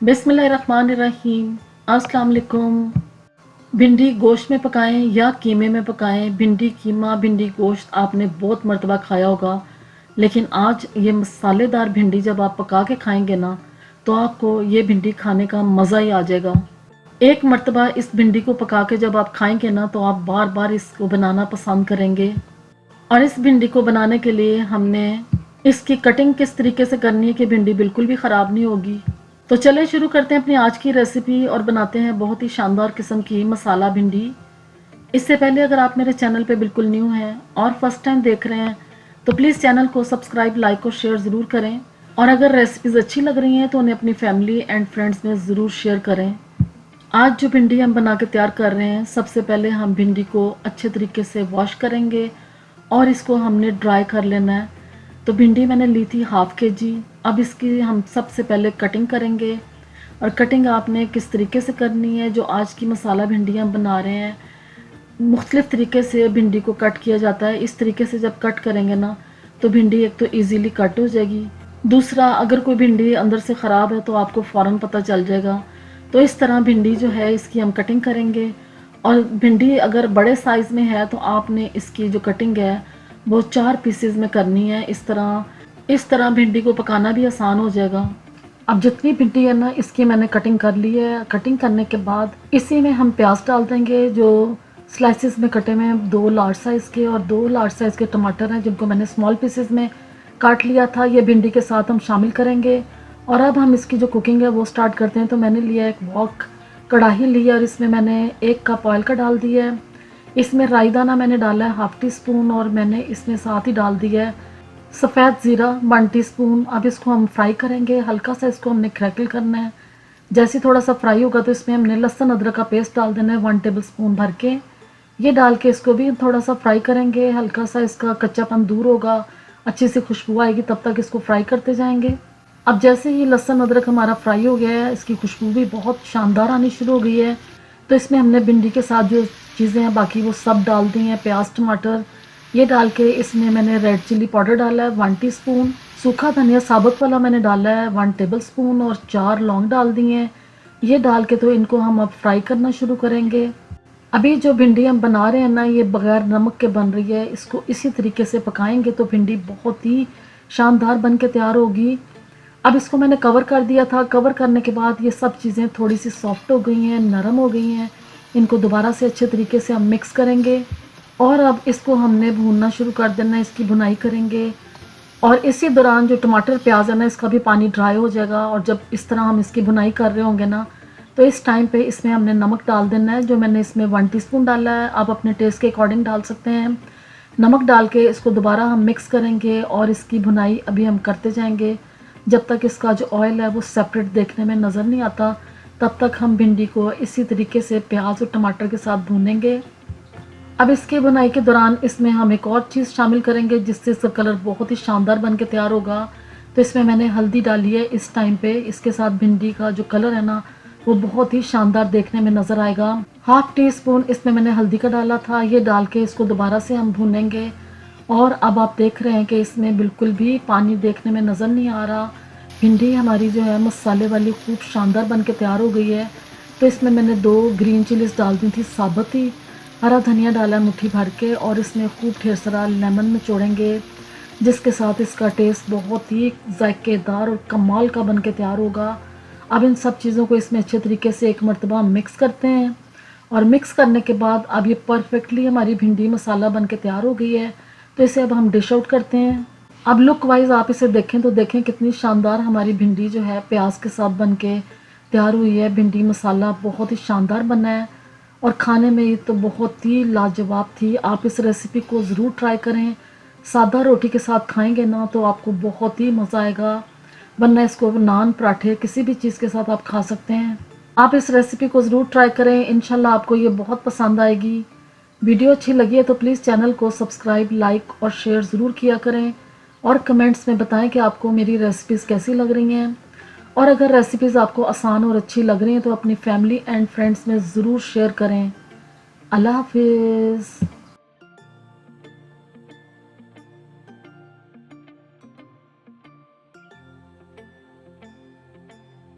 बिस्मिल्लाहिर्रहमानिर्रहीम। अस्सलाम वालेकुम। भिंडी गोश्त में पकाएं या कीमे में पकाएं, भिंडी कीमा, भिंडी गोश्त आपने बहुत मर्तबा खाया होगा, लेकिन आज ये मसालेदार भिंडी जब आप पका के खाएंगे ना तो आपको ये भिंडी खाने का मज़ा ही आ जाएगा। एक मर्तबा इस भिंडी को पका के जब आप खाएंगे ना तो आप बार बार इसको बनाना पसंद करेंगे। और इस भिंडी को बनाने के लिए हमने इसकी कटिंग किस तरीके से करनी है कि भिंडी बिल्कुल भी ख़राब नहीं होगी। तो चले शुरू करते हैं अपनी आज की रेसिपी और बनाते हैं बहुत ही शानदार किस्म की मसाला भिंडी। इससे पहले अगर आप मेरे चैनल पे बिल्कुल न्यू हैं और फर्स्ट टाइम देख रहे हैं तो प्लीज़ चैनल को सब्सक्राइब, लाइक और शेयर ज़रूर करें। और अगर रेसिपीज़ अच्छी लग रही हैं तो उन्हें अपनी फैमिली एंड फ्रेंड्स में ज़रूर शेयर करें। आज जो भिंडी हम बना के तैयार कर रहे हैं, सबसे पहले हम भिंडी को अच्छे तरीके से वॉश करेंगे और इसको हमने ड्राई कर लेना है। तो भिंडी मैंने ली थी हाफ़ kg। अब इसकी हम सबसे पहले कटिंग करेंगे और कटिंग आपने किस तरीके से करनी है। जो आज की मसाला भिंडी हम बना रहे हैं, मुख्तलिफ़ तरीके से भिंडी को कट किया जाता है। इस तरीके से जब कट करेंगे ना तो भिंडी एक तो ईज़िली कट हो जाएगी, दूसरा अगर कोई भिंडी अंदर से ख़राब है तो आपको फ़ौरन पता चल जाएगा। तो इस तरह भिंडी जो है इसकी हम कटिंग करेंगे। और भिंडी अगर बड़े साइज़ में है तो आपने इसकी जो कटिंग है वो 4 पीसेस में करनी है। इस तरह भिंडी को पकाना भी आसान हो जाएगा। अब जितनी भिंडी है ना इसकी मैंने कटिंग कर ली है। कटिंग करने के बाद इसी में हम प्याज डाल देंगे जो स्लाइसिस में कटे हुए हैं, 2 लार्ज साइज़ के और 2 लार्ज साइज़ के टमाटर हैं जिनको मैंने स्मॉल पीसेस में काट लिया था। ये भिंडी के साथ हम शामिल करेंगे। और अब हम इसकी जो कुकिंग है वो स्टार्ट करते हैं। तो मैंने लिया एक वॉक कढ़ाई ली है और इसमें मैंने 1 कप ऑयल का डाल दिया है। इसमें राई दाना मैंने डाला है ½ टीस्पून और मैंने इसमें साथ ही डाल दिया है सफ़ेद ज़ीरा 1 टीस्पून। अब इसको हम फ्राई करेंगे, हल्का सा इसको हमने क्रैकल करना है। जैसे थोड़ा सा फ्राई होगा तो इसमें हमने लहसुन अदरक का पेस्ट डाल देना है 1 टेबलस्पून भर के। ये डाल के इसको भी थोड़ा सा फ्राई करेंगे, हल्का सा इसका कच्चापन दूर होगा, अच्छी सी खुशबू आएगी, तब तक इसको फ्राई करते जाएंगे। अब जैसे ही लहसुन अदरक हमारा फ्राई हो गया है, इसकी खुशबू भी बहुत शानदार आनी शुरू हो गई है। तो इसमें हमने भिंडी के साथ जो चीज़ें हैं बाकी वो सब डाल दी हैं, प्याज, टमाटर। ये डाल के इसमें मैंने रेड चिली पाउडर डाला है 1 टीस्पून, सूखा धनिया साबुत वाला मैंने डाला है 1 टेबलस्पून और 4 लौंग डाल दी हैं। ये डाल के तो इनको हम अब फ्राई करना शुरू करेंगे। अभी जो भिंडी हम बना रहे हैं ना ये बग़ैर नमक के बन रही है। इसको इसी तरीके से पकाएंगे तो भिंडी बहुत ही शानदार बन के तैयार होगी। अब इसको मैंने कवर कर दिया था। कवर करने के बाद ये सब चीज़ें थोड़ी सी सॉफ्ट हो गई हैं, नरम हो गई हैं। इनको दोबारा से अच्छे तरीके से हम मिक्स करेंगे और अब इसको हमने भूनना शुरू कर देना है, इसकी भुनाई करेंगे। और इसी दौरान जो टमाटर प्याज है ना इसका भी पानी ड्राई हो जाएगा। और जब इस तरह हम इसकी भुनाई कर रहे होंगे ना तो इस टाइम पे इसमें हमने नमक डाल देना है, जो मैंने इसमें 1 टीस्पून डाला है। आप अपने टेस्ट के अकॉर्डिंग डाल सकते हैं। नमक डाल के इसको दोबारा हम मिक्स करेंगे और इसकी भुनाई अभी हम करते जाएंगे जब तक इसका जो ऑयल है वो सेपरेट देखने में नज़र नहीं आता। तब तक हम भिंडी को इसी तरीके से प्याज और टमाटर के साथ भूनेंगे। अब इसकी बुनाई के दौरान इसमें हम एक और चीज़ शामिल करेंगे जिससे इसका कलर बहुत ही शानदार बन के तैयार होगा। तो इसमें मैंने हल्दी डाली है इस टाइम पे। इसके साथ भिंडी का जो कलर है ना वो बहुत ही शानदार देखने में नज़र आएगा। ½ टीस्पून इसमें मैंने हल्दी का डाला था। ये डाल के इसको दोबारा से हम भूनेंगे। और अब आप देख रहे हैं कि इसमें बिल्कुल भी पानी देखने में नज़र नहीं आ रहा। भिंडी हमारी जो है मसाले वाली खूब शानदार बन के तैयार हो गई है। तो इसमें मैंने 2 ग्रीन चिलीज़ डाल दी थी साबुत ही, हरा धनिया डाला है मुट्ठी भर के और इसमें खूब ढेर सारा लेमन निचोड़ेंगे जिसके साथ इसका टेस्ट बहुत ही जायकेदार और कमाल का बन के तैयार होगा। अब इन सब चीज़ों को इसमें अच्छे तरीके से एक मरतबा मिक्स करते हैं। और मिक्स करने के बाद अब ये परफेक्टली हमारी भिंडी मसाला बन के तैयार हो गई है। तो इसे अब हम डिश आउट करते हैं। अब लुक वाइज आप इसे देखें तो देखें कितनी शानदार हमारी भिंडी जो है प्याज के साथ बन के तैयार हुई है। भिंडी मसाला बहुत ही शानदार बना है और खाने में ये तो बहुत ही लाजवाब थी। आप इस रेसिपी को ज़रूर ट्राई करें। सादा रोटी के साथ खाएंगे ना तो आपको बहुत ही मज़ा आएगा, वरना इसको नान, पराठे, किसी भी चीज़ के साथ आप खा सकते हैं। आप इस रेसिपी को ज़रूर ट्राई करें, इंशाल्लाह आपको ये बहुत पसंद आएगी। वीडियो अच्छी लगी है तो प्लीज़ चैनल को सब्सक्राइब, लाइक और शेयर ज़रूर किया करें और कमेंट्स में बताएं कि आपको मेरी रेसिपीज़ कैसी लग रही हैं। और अगर रेसिपीज़ आपको आसान और अच्छी लग रही हैं तो अपनी फैमिली एंड फ्रेंड्स में ज़रूर शेयर करें। अल्लाह हाफिज़।